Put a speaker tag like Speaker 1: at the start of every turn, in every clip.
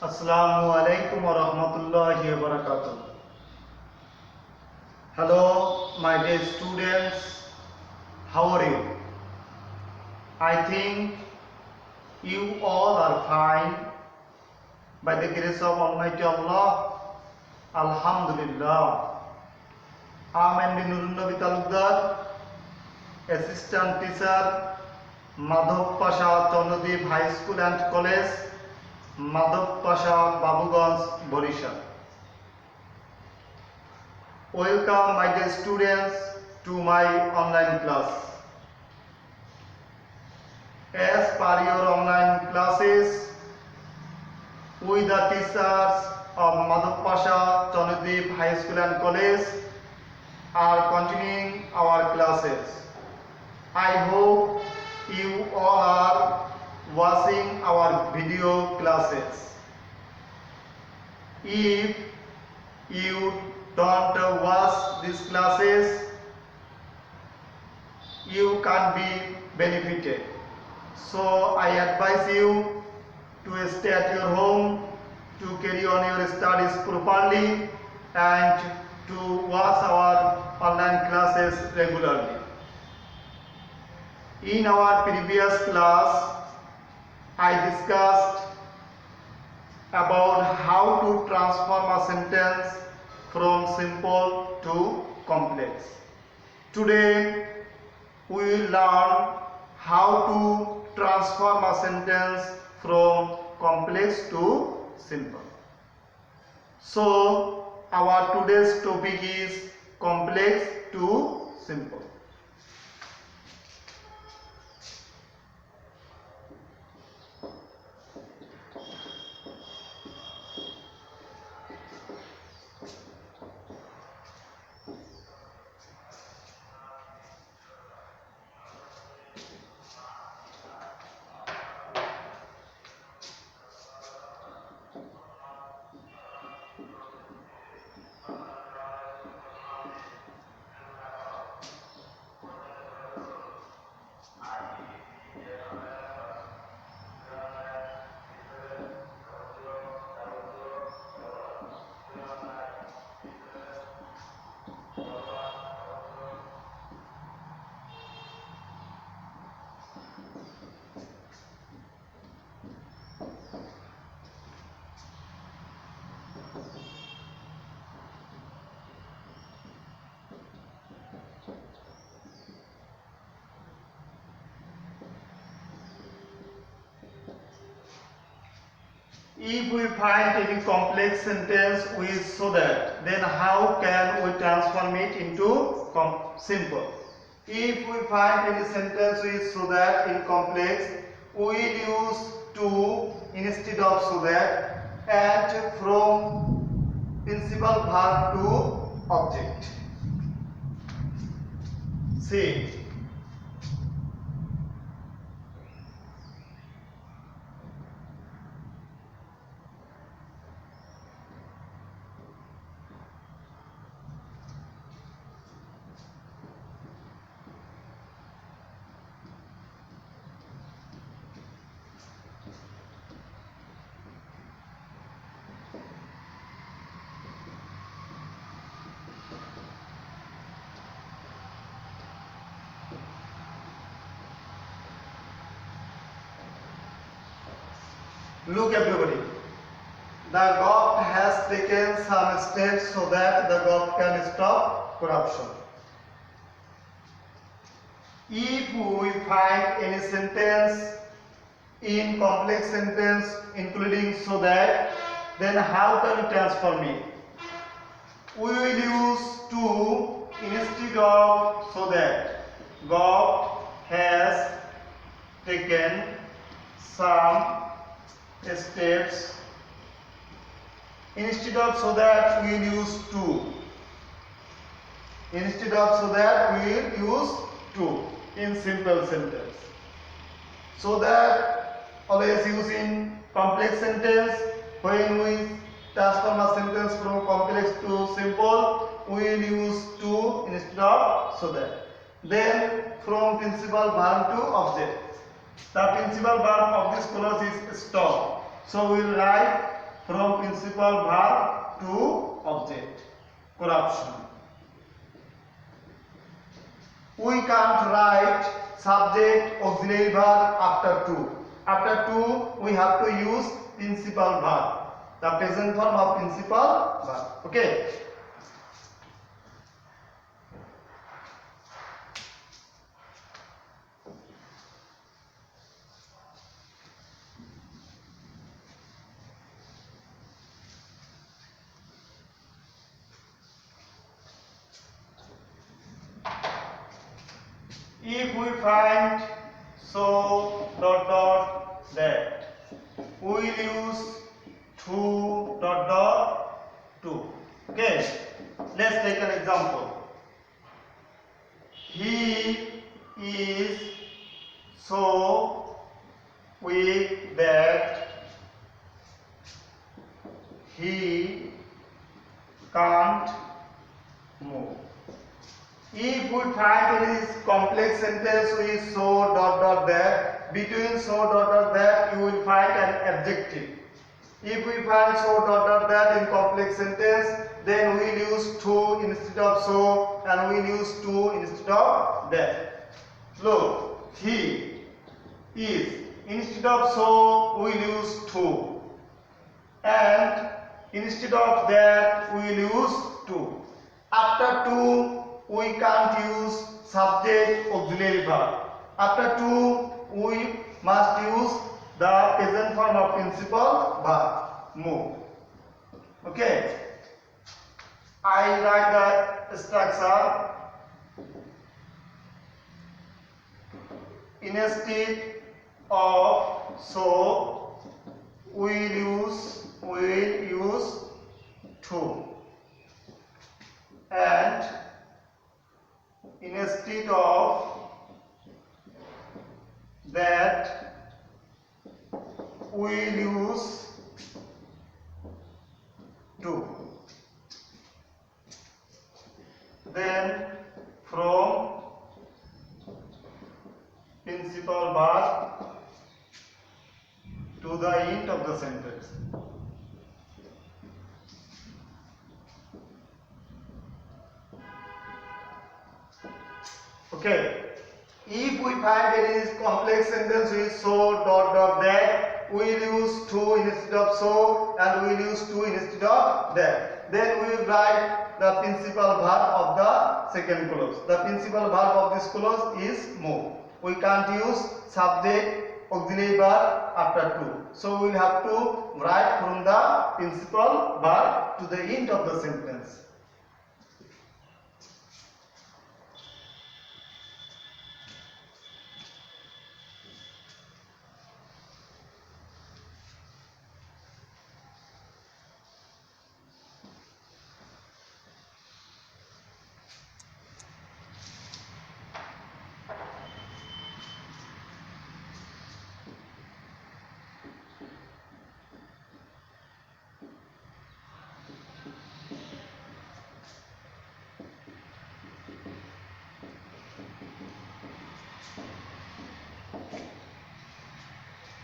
Speaker 1: Assalamu alaikum wa rahmatullahi wa barakatuh. Hello, my dear students. How are you? I think you all are fine by the grace of Almighty Allah. Alhamdulillah. I am Nurunnabi Talukder, Assistant Teacher, Madhabpasha High School and College, Madhabpasha, Babuganj, Borishal. Welcome, my dear students, to my online class. As per your online classes, we the teachers of Madhabpasha High School and College are continuing our classes. I hope you all are watching our video classes. If you don't watch these classes, you can't be benefited. So I advise you to stay at your home, to carry on your studies properly and to watch our online classes regularly. In our previous class, I discussed about how to transform a sentence from simple to complex. Today, we will learn how to transform a sentence from complex to simple. So, our today's topic is complex to simple. If we find any complex sentence with so that, then how can we transform it into simple? If we find any sentence with so that in complex, we will use to instead of so that and from principal verb to object. See. Look everybody, the government has taken some steps so that the government can stop corruption. If we find any sentence in complex sentence including so that, then how can we transform it? We will use to instead of so that. God has taken some steps. Instead of so that, we will use to. Instead of so that, we will use to in simple sentence. So that always use in complex sentence. When we transform a sentence from complex to simple, we will use to instead of so that. Then from principal verb to object. The principal verb of this clause is stop. So we will write from principal verb to object. Corruption. We can't write subject auxiliary verb after to. After to, we have to use principal verb, the present form of principal verb. Okay. If we find so dot dot that, we will use to dot dot to. Okay, let's take an example. He is so weak that he can't move. If we find any complex sentence with so dot dot that, between so dot dot that you will find an adjective. If we find so dot dot that in complex sentence, then we will use to instead of so, and we will use to instead of that. Look, he is, instead of so we will use to, and instead of that we will use to. After to, we can't use subject auxiliary verb. After to, we must use the present form of principal verb, move. Okay. I write the structure. Instead of so, we'll use to, and instead of that we'll use to. Then from principal verb to the end of the sentence. Okay. If we find any complex sentence with so dot dot that, we will use to instead of so, and we will use to instead of that. Then we will write the principal verb of the second clause. The principal verb of this clause is move. We can't use subject auxiliary verb after to. So we will have to write from the principal verb to the end of the sentence.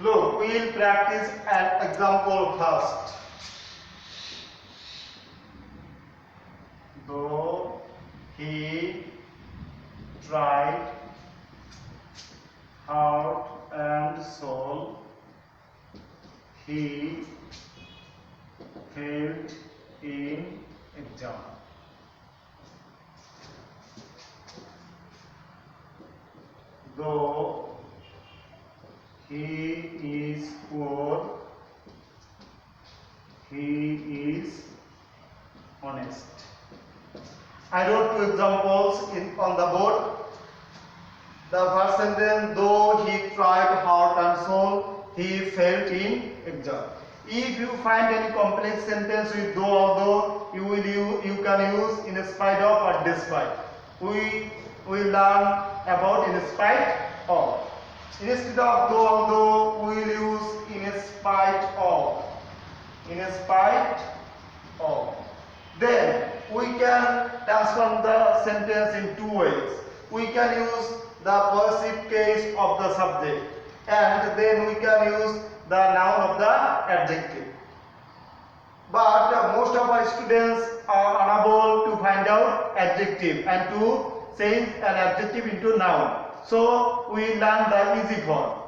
Speaker 1: Look, we will practice an example first. Though he tried heart and soul, he failed in exam. Though he is poor, he is honest. I wrote two examples on the board. The first sentence, though he tried heart and soul, he failed in exam. If you find any complex sentence with though or though, you can use in spite of or despite. We will learn about in spite of. Instead of though or though, we will use in spite of. In spite of. Then we can transform the sentence in two ways. We can use the possessive case of the subject, and then we can use the noun of the adjective. but most of our students are unable to find out adjective and to change an adjective into noun. So we learn the easy form.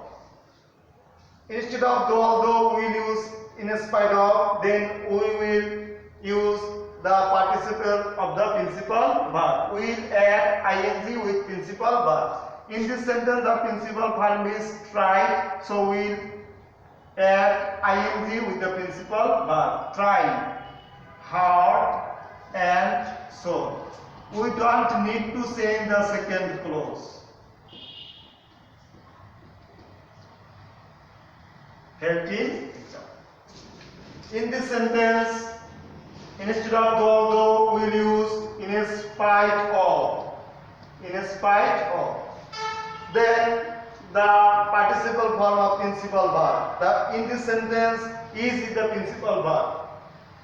Speaker 1: Instead of though we will use in spite of, then we will use the participle of the principal verb. We will add ing with principal verb. In this sentence the principal form is tried, so we will add ing with the principal verb. Trying, hard, and so. We don't need to say the second clause. 13. In this sentence, instead of though we will use in spite of. In spite of. Then the participle form of principal verb. In this sentence, is the principal verb.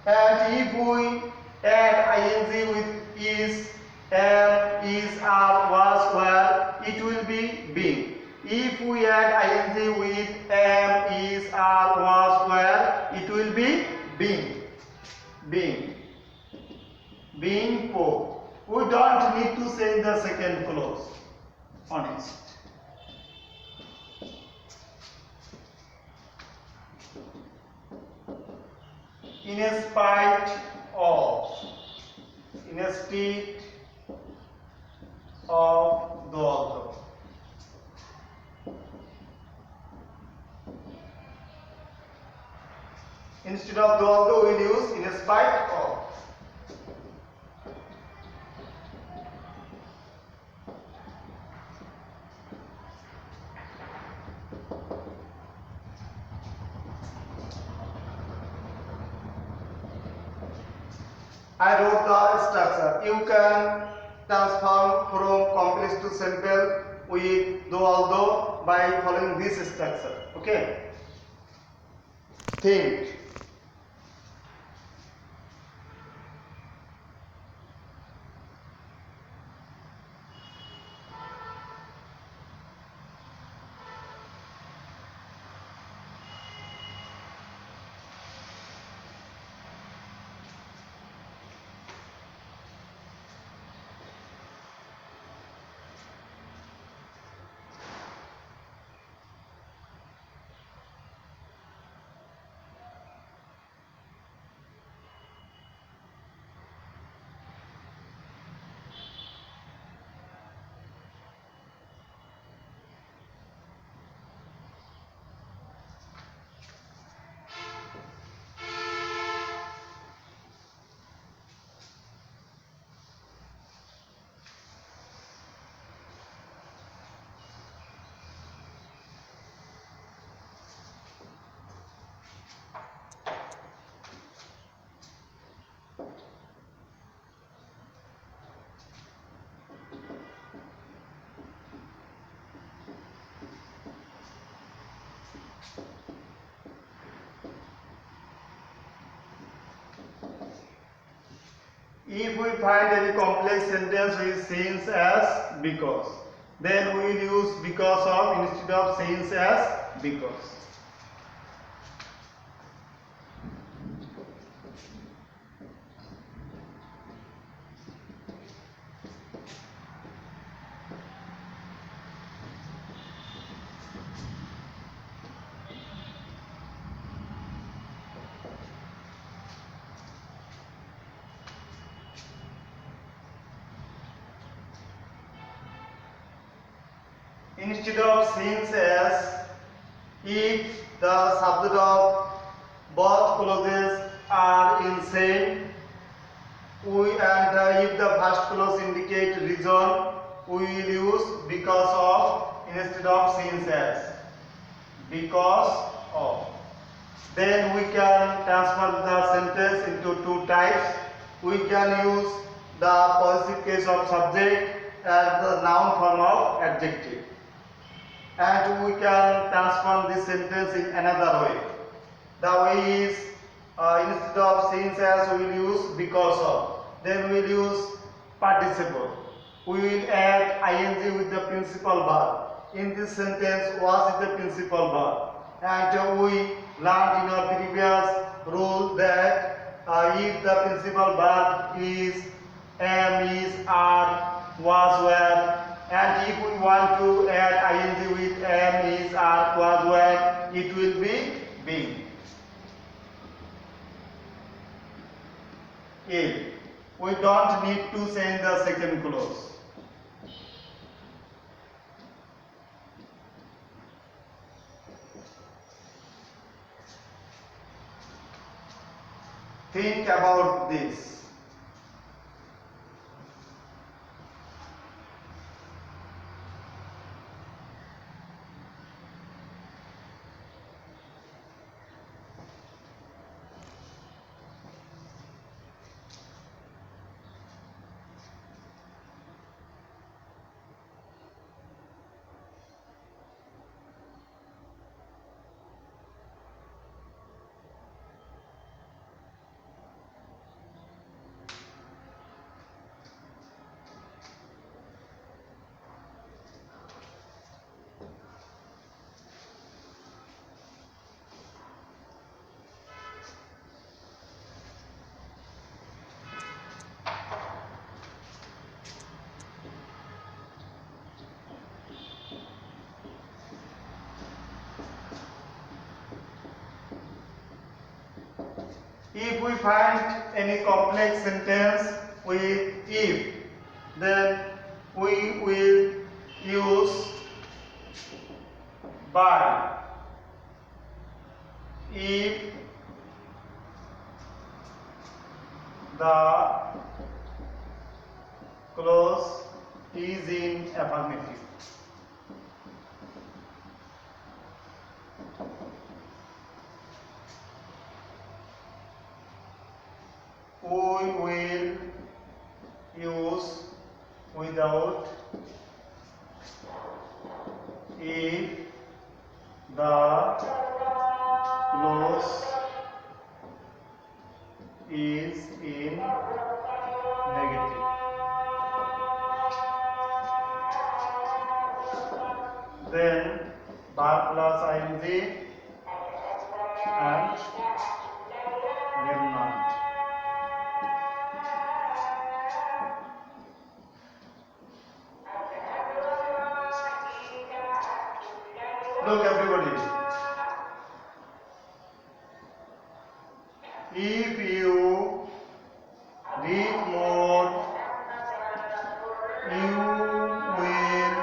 Speaker 1: And if we add ing with is, am, is, are, was, were, it will be being. If we add ing with am, is, are, was, were, it will be being. Being. Being for. We don't need to say the second clause. Honest. In spite of. In state of, though. Instead of though we will use in spite of. I wrote the structure. You can transform from complex to simple with though although by following this structure. Okay. Think. If we find any complex sentence with since as because, then we will use because of instead of since as because. Instead of since as, if the subject of both clauses are in same, if the first clause indicate reason, we will use because of instead of since as. Because of. Then we can transfer the sentence into two types. We can use the possessive case of subject and the noun form of adjective. And we can transform this sentence in another way. The way is instead of since as, we will use because of. Then we will use participle. We will add ing with the principal verb. In this sentence, was is the principal verb. And we learned in our previous rule that if the principal verb is am, is, are, was, were, and if we want to add ing with am, is, are, was, were, it will be being. If we don't need to change the second clause. Think about this. If we find any complex sentence with if, then we will use by. If the clause is in affirmative. We will use without if the clause is in negative. Then verb plus ing and Nurunnabi. Look everybody, if you read more, you will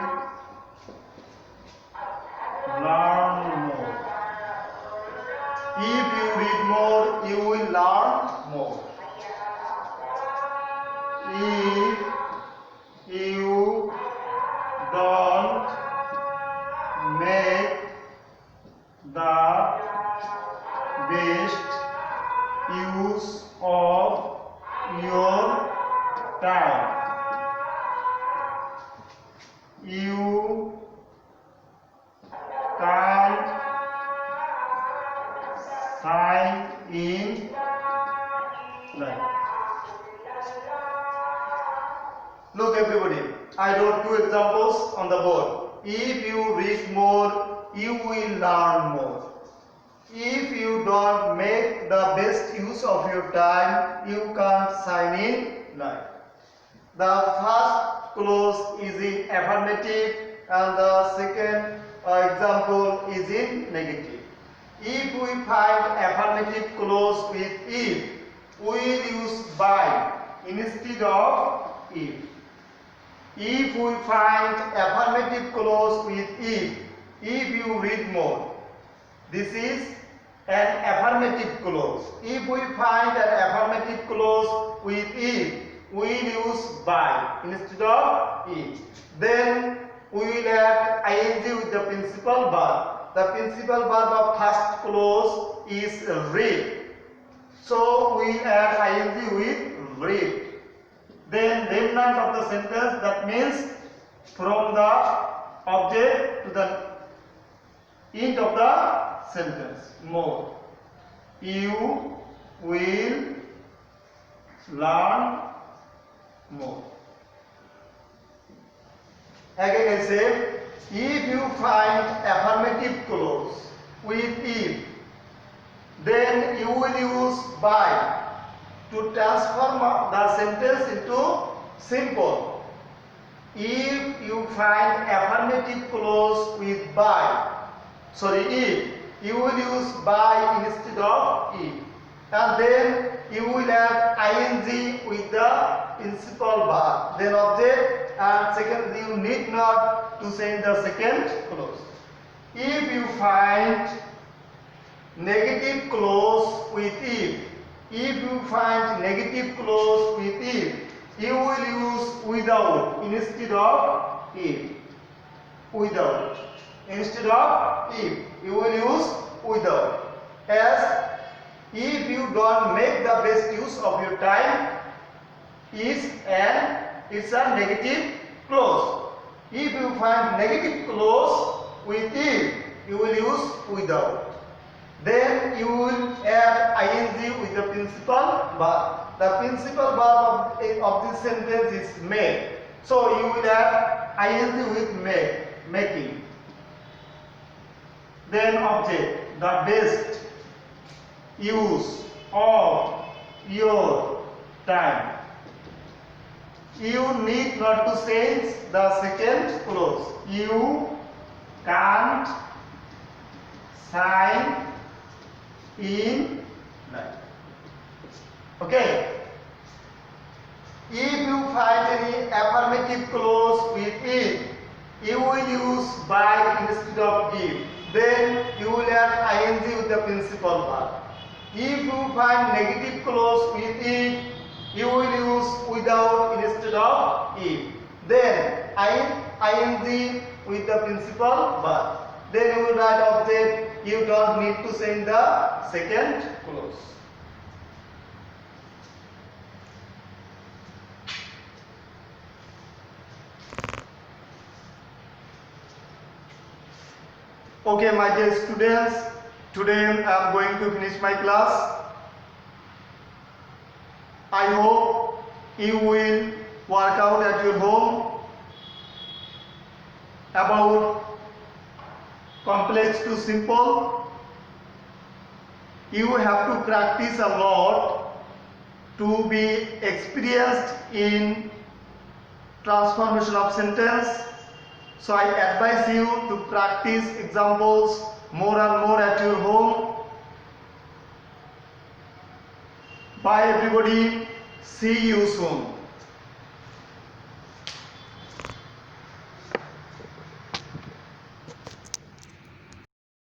Speaker 1: learn more. If you read more, you will learn more. If you don't make the best use of your time, you can't shine in life. Look everybody, I wrote two examples on the board. If you read more, you will learn more. If you don't make the best use of your time, you can't shine in life. The first clause is in affirmative and the second example is in negative. If we find affirmative clause with if, we will use by instead of if. If we find affirmative clause with if you read more, this is an affirmative clause. If we find an affirmative clause with if, we will use by instead of if. Then we will add ing with the principal verb. The principal verb of first clause is read. So we add ing with read. Then remnant of the sentence, that means from the object to the end of the sentence, more. You will learn more. Again I say, if you find affirmative clause with if, then you will use by to transform the sentence into simple. If you find affirmative clause with by, if, you will use by instead of if, and then you will add ing with the principal verb, then object, and second you need not to say the second clause. If you find negative clause with if you find negative clause with if, you will use without instead of if. Without instead of if, you will use without. As if you don't make the best use of your time, it's a negative clause. If you find negative clause with if, you will use without. Then you will add ing with the principal verb. The principal verb of this sentence is make. So you will add ing with make, making. Then object, the best use of your time. You need not to change the second clause. You can't sign in night. Okay. If you find any affirmative clause with if, you will use by instead of if. Then you will add ing with the principal verb. If you find negative clause with if, you will use without instead of if. Then ing with the principal verb. Then you will write object. You don't need to send the second clause. Okay, my dear students, today I am going to finish my class. I hope you will work out at your home about complex to simple. You have to practice a lot to be experienced in transformation of sentence. So I advise you to practice examples more and more at your home. Bye everybody. See you soon.